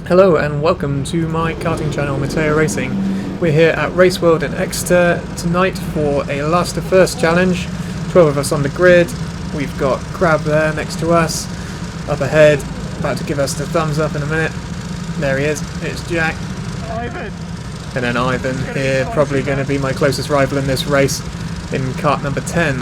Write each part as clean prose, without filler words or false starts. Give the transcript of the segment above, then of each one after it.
Hello and welcome to my karting channel, Matteo Racing. We're here at Raceworld in Exeter tonight for a last to first challenge. 12 of us on the grid. We've got Crab there next to us, up ahead, about to give us the thumbs up in a minute. There he is, it's Jack. Ivan! And then Ivan here, probably going to be my closest rival in this race in kart number 10.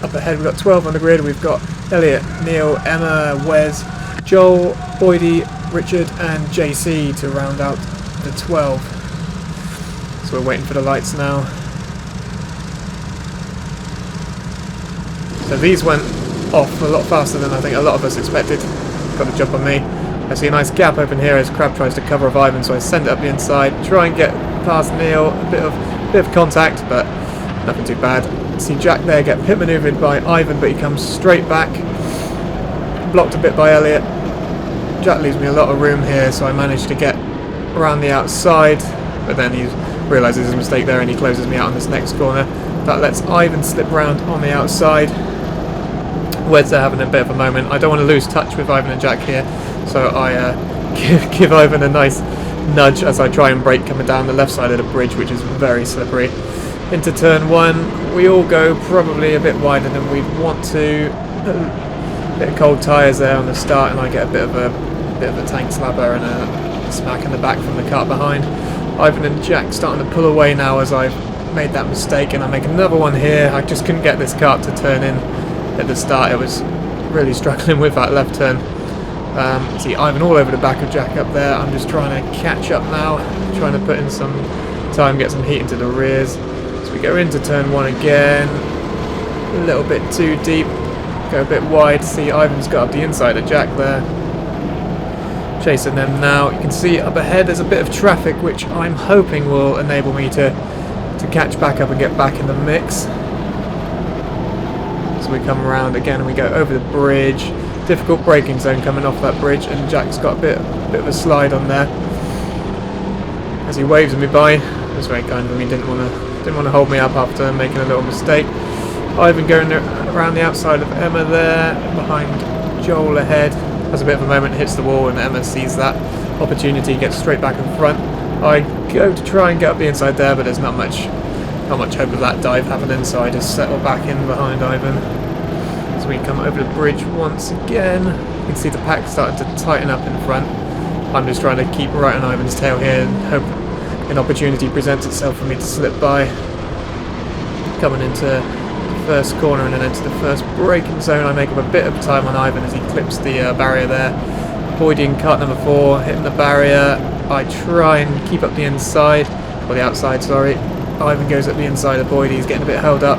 Up ahead we've got 12 on the grid. We've got Elliot, Neil, Emma, Wes, Joel, Boydie, Richard and JC to round out the 12. So we're waiting for the lights now. So these went off a lot faster than I think a lot of us expected. Got a jump on me. I see a nice gap open here as Crab tries to cover off Ivan, so I send it up the inside, try and get past Neil, a bit of contact, but nothing too bad. See Jack there get pit manoeuvred by Ivan, but he comes straight back. Blocked a bit by Elliot. Jack leaves me a lot of room here, so I managed to get around the outside, but then he realises his mistake there and he closes me out on this next corner. That lets Ivan slip around on the outside. Wes there having a bit of a moment. I don't want to lose touch with Ivan and Jack here, so I give Ivan a nice nudge as I try and brake coming down the left side of the bridge, which is very slippery. Into turn one, we all go probably a bit wider than we'd want to. Bit of cold tyres there on the start, and I get a bit of a tank slapper and a smack in the back from the kart behind. Ivan and Jack starting to pull away now as I've made that mistake, and I make another one here. I just couldn't get this kart to turn in at the start. It was really struggling with that left turn. See Ivan all over the back of Jack up there. I'm just trying to catch up now, trying to put in some time, get some heat into the rears. So we go into turn one again, a little bit too deep. Go a bit wide. See Ivan's got up the inside of Jack there. Chasing them now. You can see up ahead there's a bit of traffic which I'm hoping will enable me to catch back up and get back in the mix. So we come around again and we go over the bridge. Difficult braking zone coming off that bridge, and Jack's got a bit of a slide on there. As he waves me by. It was very kind of him. He didn't want to hold me up after making a little mistake. Ivan going around the outside of Emma there, behind Joel ahead. Has a bit of a moment, hits the wall, and Emma sees that opportunity, gets straight back in front. I go to try and get up the inside there, but there's not much hope of that dive happening, so I just settle back in behind Ivan. As we come over the bridge once again, you can see the pack starting to tighten up in front. I'm just trying to keep right on Ivan's tail here and hope an opportunity presents itself for me to slip by. Coming into first corner and then into the first braking zone, I make up a bit of time on Ivan as he clips the barrier there. Boydie in kart number 4 hitting the barrier. I try and keep up the inside, or the outside, sorry. Ivan goes up the inside of Boydie, he's getting a bit held up.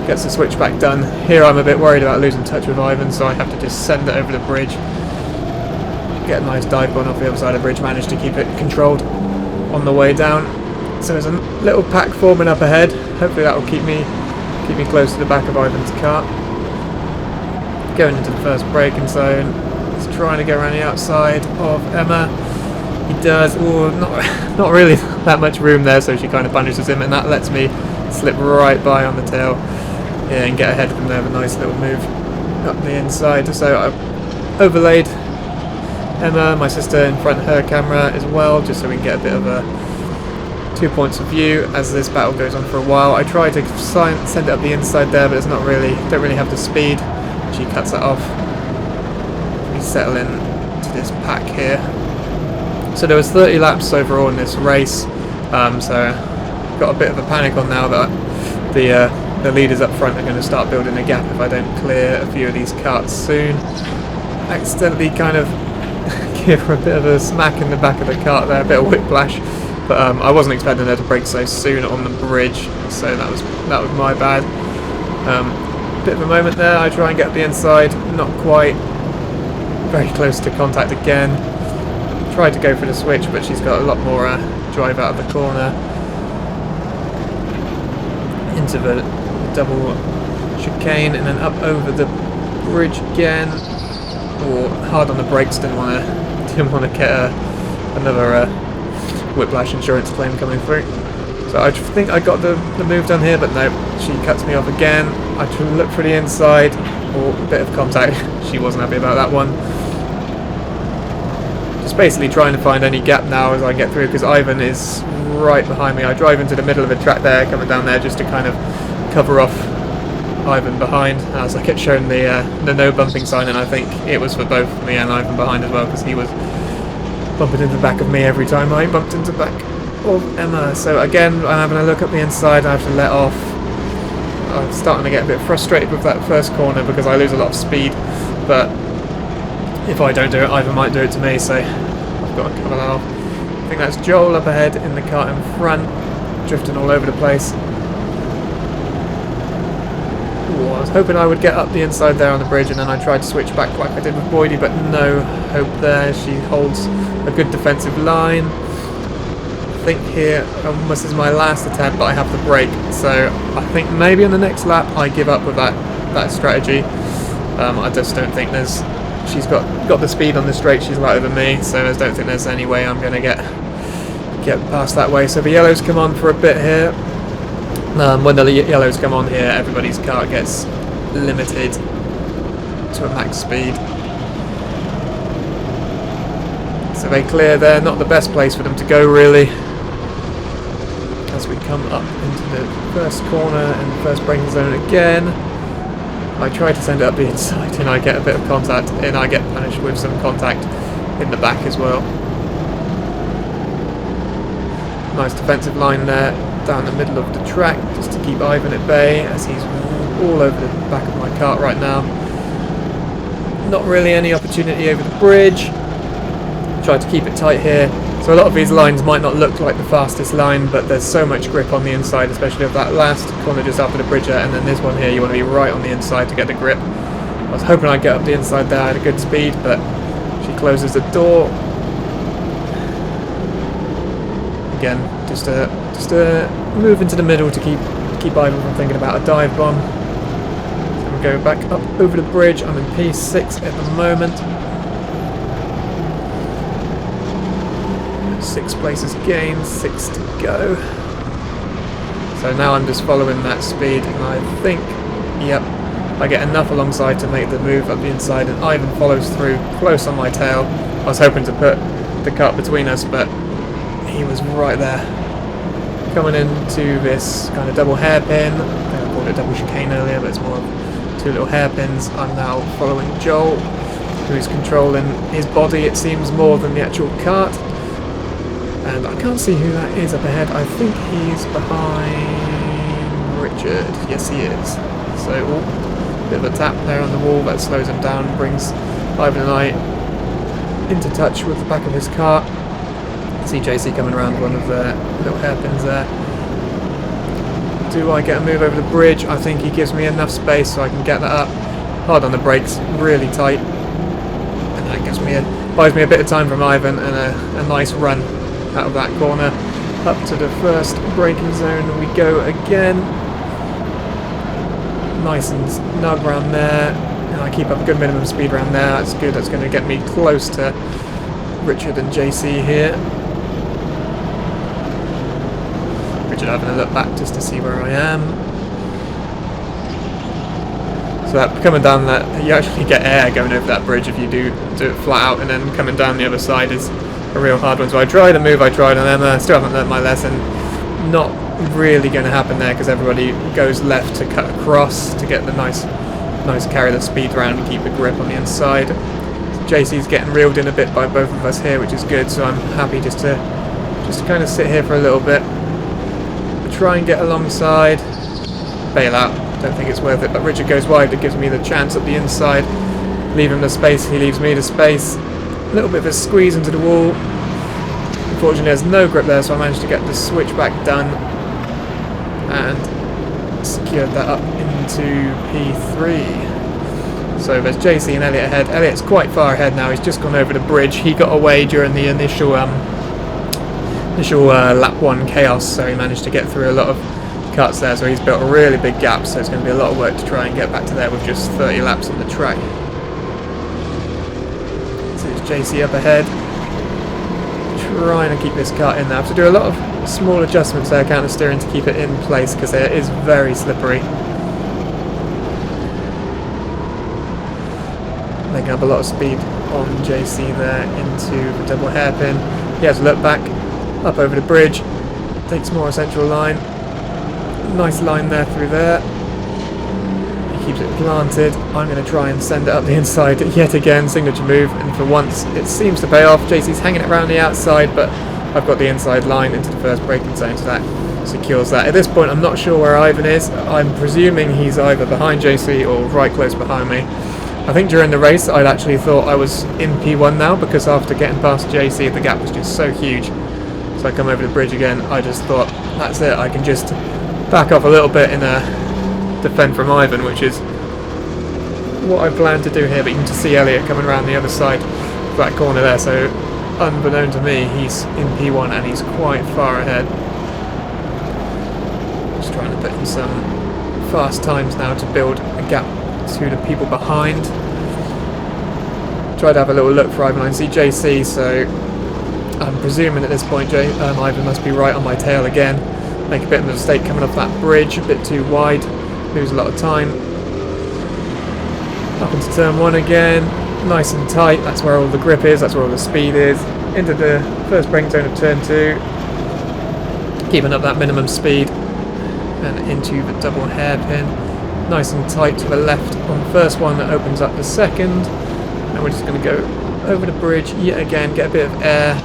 Gets the switchback done. Here I'm a bit worried about losing touch with Ivan, so I have to just send it over the bridge. Get a nice dive on off the other side of the bridge, manage to keep it controlled on the way down. So there's a little pack forming up ahead. Hopefully that will keep me close to the back of Ivan's kart. Going into the first braking zone. He's trying to go around the outside of Emma. He does. Oh, not really that much room there, so she kind of punishes him, and that lets me slip right by on the tail. Yeah, and get ahead from there with a nice little move up the inside. So I overlaid Emma, my sister, in front of her camera as well, just so we can get a bit of a 2 points of view as this battle goes on for a while. I try to send it up the inside there, but it's not really, don't really have the speed. She cuts it off. We settle in to this pack here. So there was 30 laps overall in this race, so got a bit of a panic on now that the leaders up front are going to start building a gap if I don't clear a few of these karts soon. Accidentally kind of give her a bit of a smack in the back of the kart there, a bit of whiplash. But I wasn't expecting her to brake so soon on the bridge, so that was my bad. Bit of a moment there. I try and get up the inside, not quite. Very close to contact again. Tried to go for the switch, but she's got a lot more drive out of the corner. Into the double chicane and then up over the bridge again. Or hard on the brakes. Didn't want to get another whiplash insurance claim coming through. So I think I got the move done here, but no, she cuts me off again. I try to look for the inside, or a bit of contact. She wasn't happy about that one. Just basically trying to find any gap now as I get through, because Ivan is right behind me. I drive into the middle of a track there, coming down there just to kind of cover off Ivan behind, as I get shown the no bumping sign, and I think it was for both me and Ivan behind as well, because he was bumping into the back of me every time I bumped into the back of Emma. So again, I'm having a look at the inside. I have to let off. I'm starting to get a bit frustrated with that first corner because I lose a lot of speed, but if I don't do it, Ivan might do it to me, so I've got to cover that off. I think that's Joel up ahead in the car in front, drifting all over the place. Ooh, I was hoping I would get up the inside there on the bridge, and then I tried to switch back like I did with Boydie, but no hope there. She holds a good defensive line. I think here almost is my last attempt, but I have the brake, so I think maybe on the next lap I give up with that strategy. I just don't think she's got the speed on the straight. She's lighter than me, so I don't think there's any way I'm going to get past that way. So the yellows come on for a bit here. When the yellows come on here, everybody's car gets limited to a max speed. So they clear there, not the best place for them to go really. As we come up into the first corner and the first braking zone again, I try to send it up the inside and I get a bit of contact, and I get punished with some contact in the back as well. Nice defensive line there down the middle of the track just to keep Ivan at bay, as he's all over the back of my cart right now. Not really any opportunity over the bridge. Try to keep it tight here. So a lot of these lines might not look like the fastest line, but there's so much grip on the inside, especially of that last corner just after the bridge there, and then this one here, you want to be right on the inside to get the grip. I was hoping I'd get up the inside there at a good speed, but she closes the door. Again, just move into the middle to keep Ivan from thinking about a dive bomb. So we go back up over the bridge. I'm in P6 at the moment. 6 places gained, 6 to go. So now I'm just following that speed, and I think, yep, I get enough alongside to make the move up the inside, and Ivan follows through close on my tail. I was hoping to put the cut between us, but he was right there. Coming into this kind of double hairpin. I think I called it double chicane earlier, but it's more of 2 little hairpins. I'm now following Joel, who's controlling his body, it seems, more than the actual cart. And I can't see who that is up ahead. I think he's behind Richard. Yes, he is. So, a bit of a tap there on the wall that slows him down, brings Ivan and I into touch with the back of his car. See JC coming around one of the little hairpins there. Do I get a move over the bridge? I think he gives me enough space so I can get that up. Hard on the brakes, really tight. And that buys me a bit of time from Ivan, and a nice run out of that corner. Up to the first braking zone we go again. Nice and snug around there, and I keep up a good minimum speed around there. That's good, that's going to get me close to Richard and JC here. Richard having a look back just to see where I am. So that coming down that, you actually get air going over that bridge if you do it flat out, and then coming down the other side is a real hard one. So I tried a move, I tried on Emma, still haven't learnt my lesson. Not really going to happen there because everybody goes left to cut across to get the nice carry the speed around and keep the grip on the inside. So JC's getting reeled in a bit by both of us here, which is good, so I'm happy just to kind of sit here for a little bit. Try and get alongside, bail out, don't think it's worth it, but Richard goes wide, it gives me the chance at the inside, leave him the space, he leaves me the space. A little bit of a squeeze into the wall. Unfortunately there's no grip there, so I managed to get the switchback done and secured that up into P3. So there's JC and Elliot ahead. Elliot's quite far ahead now, he's just gone over the bridge. He got away during the initial lap 1 chaos, so he managed to get through a lot of cuts there, so he's built a really big gap, so it's going to be a lot of work to try and get back to there with just 30 laps on the track. So it's JC up ahead, trying to keep this car in there. I have to do a lot of small adjustments there, counter steering, to keep it in place because it is very slippery. Making up a lot of speed on JC there into the double hairpin. He has a look back, up over the bridge, takes more central line. Nice line there through there. He keeps it planted. I'm going to try and send it up the inside yet again, signature move, and for once it seems to pay off. JC's hanging it around the outside, but I've got the inside line into the first braking zone, so that secures that. At this point I'm not sure where Ivan is. I'm presuming he's either behind JC or right close behind me. I think during the race I'd actually thought I was in P1 now, because after getting past JC the gap was just so huge. So I come over the bridge again, I just thought that's it, I can just back off a little bit and defend from Ivan, which is what I plan to do here. But you can just see Elliot coming around the other side of that corner there, so unbeknown to me he's in P1 and he's quite far ahead. Just trying to put in some fast times now to build a gap to the people behind. Try to have a little look for Ivan. I can see JC, so I'm presuming at this point Ivan must be right on my tail again. Make a bit of a mistake coming off that bridge, a bit too wide, lose a lot of time. Up into turn 1 again, nice and tight, that's where all the grip is, that's where all the speed is. Into the first braking zone of turn 2, keeping up that minimum speed, and into the double hairpin. Nice and tight to the left on the first one, that opens up the second. And we're just going to go over the bridge yet again, get a bit of air.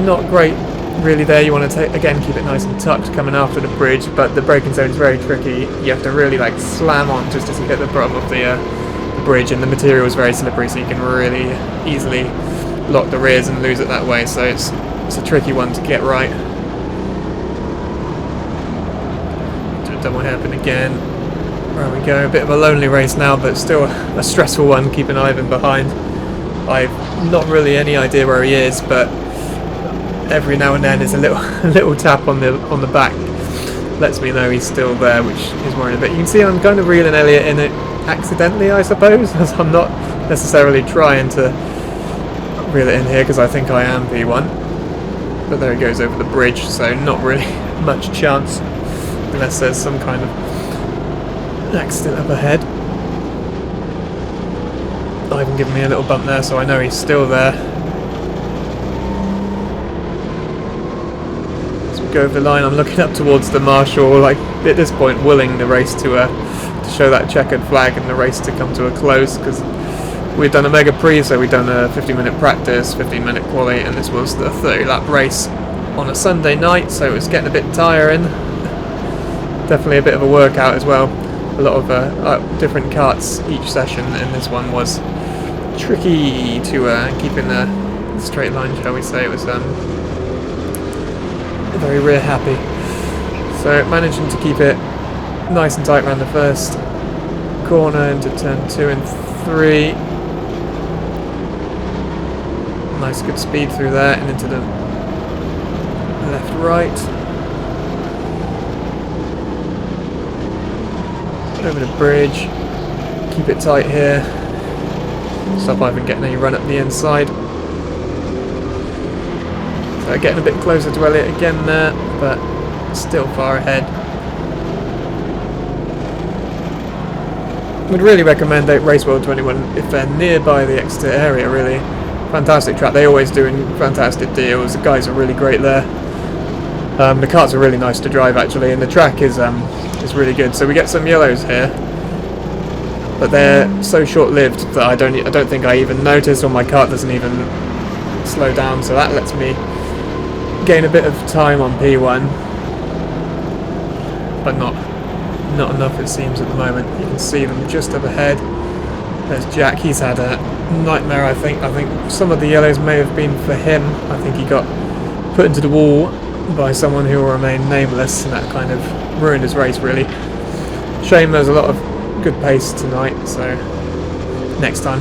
Not great really there. You want to again keep it nice and tucked coming after the bridge, but the braking zone is very tricky. You have to really like slam on just as you hit the bottom of the bridge, and the material is very slippery, so you can really easily lock the rears and lose it that way. So it's a tricky one to get right. Do a double hairpin again. There we go, a bit of a lonely race now, but still a stressful one, keeping Ivan behind. I've not really any idea where he is, but every now and then there's a little tap on the back, lets me know he's still there, which is worrying a bit. You can see I'm kind of reeling Elliot in it accidentally, I suppose, as I'm not necessarily trying to reel it in here, because I think I am P1. But there he goes over the bridge, so not really much chance, unless there's some kind of accident up ahead. Ivan giving me a little bump there, so I know he's still there. As we go over the line, I'm looking up towards the marshal, like at this point willing the race to show that checkered flag and the race to come to a close, because we've done a mega pre, so we've done a 15-minute practice, 15-minute quali, and this was the 30-lap race on a Sunday night, so it was getting a bit tiring. Definitely a bit of a workout as well. A lot of different carts each session, and this one was tricky to keep in the straight line, shall we say. It was very rear happy. So managing to keep it nice and tight around the first corner into turn 2 and 3. Nice good speed through there and into the left-right. Over the bridge, keep it tight here, stop Ivan getting any run up the inside. So getting a bit closer to Elliot again there, but still far ahead. Would really recommend Raceworld to anyone if they're nearby the Exeter area. Really fantastic track, they always doing fantastic deals, the guys are really great there. The carts are really nice to drive actually, and the track is really good. So we get some yellows here, but they're so short-lived that I don't think I even notice, or my cart doesn't even slow down. So that lets me gain a bit of time on P1, but not enough it seems at the moment. You can see them just up ahead. There's Jack. He's had a nightmare. I think some of the yellows may have been for him. I think he got put into the wall by someone who will remain nameless, and that kind of ruined his race really. Shame there's a lot of good pace tonight, so next time.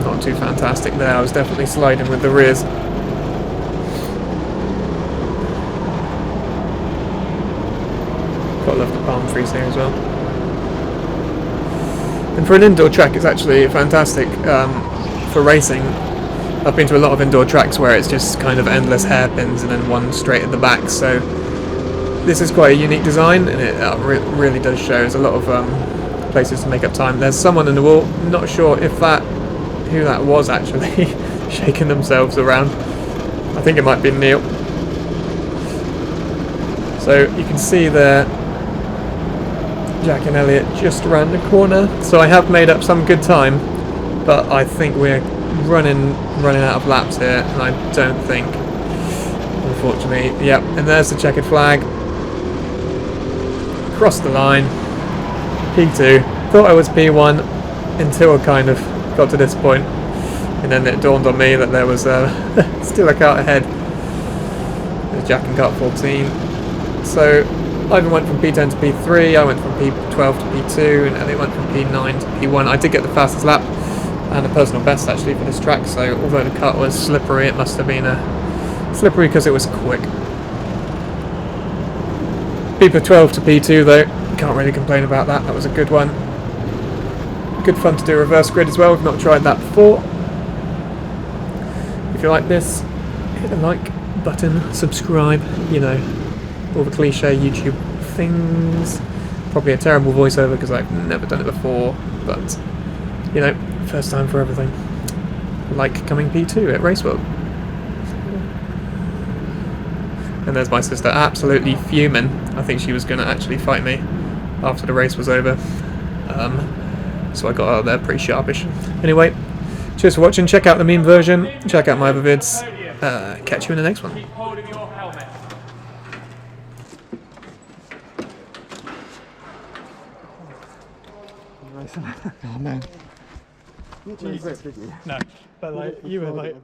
Not too fantastic there, I was definitely sliding with the rears. Gotta love the palm trees here as well. And for an indoor track it's actually fantastic for racing. I've been to a lot of indoor tracks where it's just kind of endless hairpins and then one straight at the back, so this is quite a unique design, and it really does show. There's a lot of places to make up time. There's someone in the wall, not sure if who that was actually, shaking themselves around. I think it might be Neil. So you can see there, Jack and Elliot just around the corner. So I have made up some good time, but I think we're running out of laps here, and I don't think, unfortunately. Yep, and there's the checkered flag. Crossed the line. P2. Thought I was P1 until I kind of got to this point, and then it dawned on me that there was still a kart ahead. There's Jack and kart 14. So Ivan went from P10 to P3, I went from P12 to P2, and Elliot went from P9 to P1. I did get the fastest lap and a personal best actually for this track, so although the kart was slippery, it must have been slippery because it was quick. P12 to P2 though, can't really complain about that. That was a good one. Good fun to do reverse grid as well. I've not tried that before. If you like this, hit the like button, subscribe, you know, all the cliche YouTube things. Probably a terrible voiceover because I've never done it before, but you know, first time for everything. Like coming P2 at Raceworld. And there's my sister, absolutely fuming. I think she was going to actually fight me after the race was over. So I got out of there pretty sharpish. Anyway, cheers for watching. Check out the meme version. Check out my other vids. Catch you in the next one. Oh man. You didn't grip, did you? No, but like you were like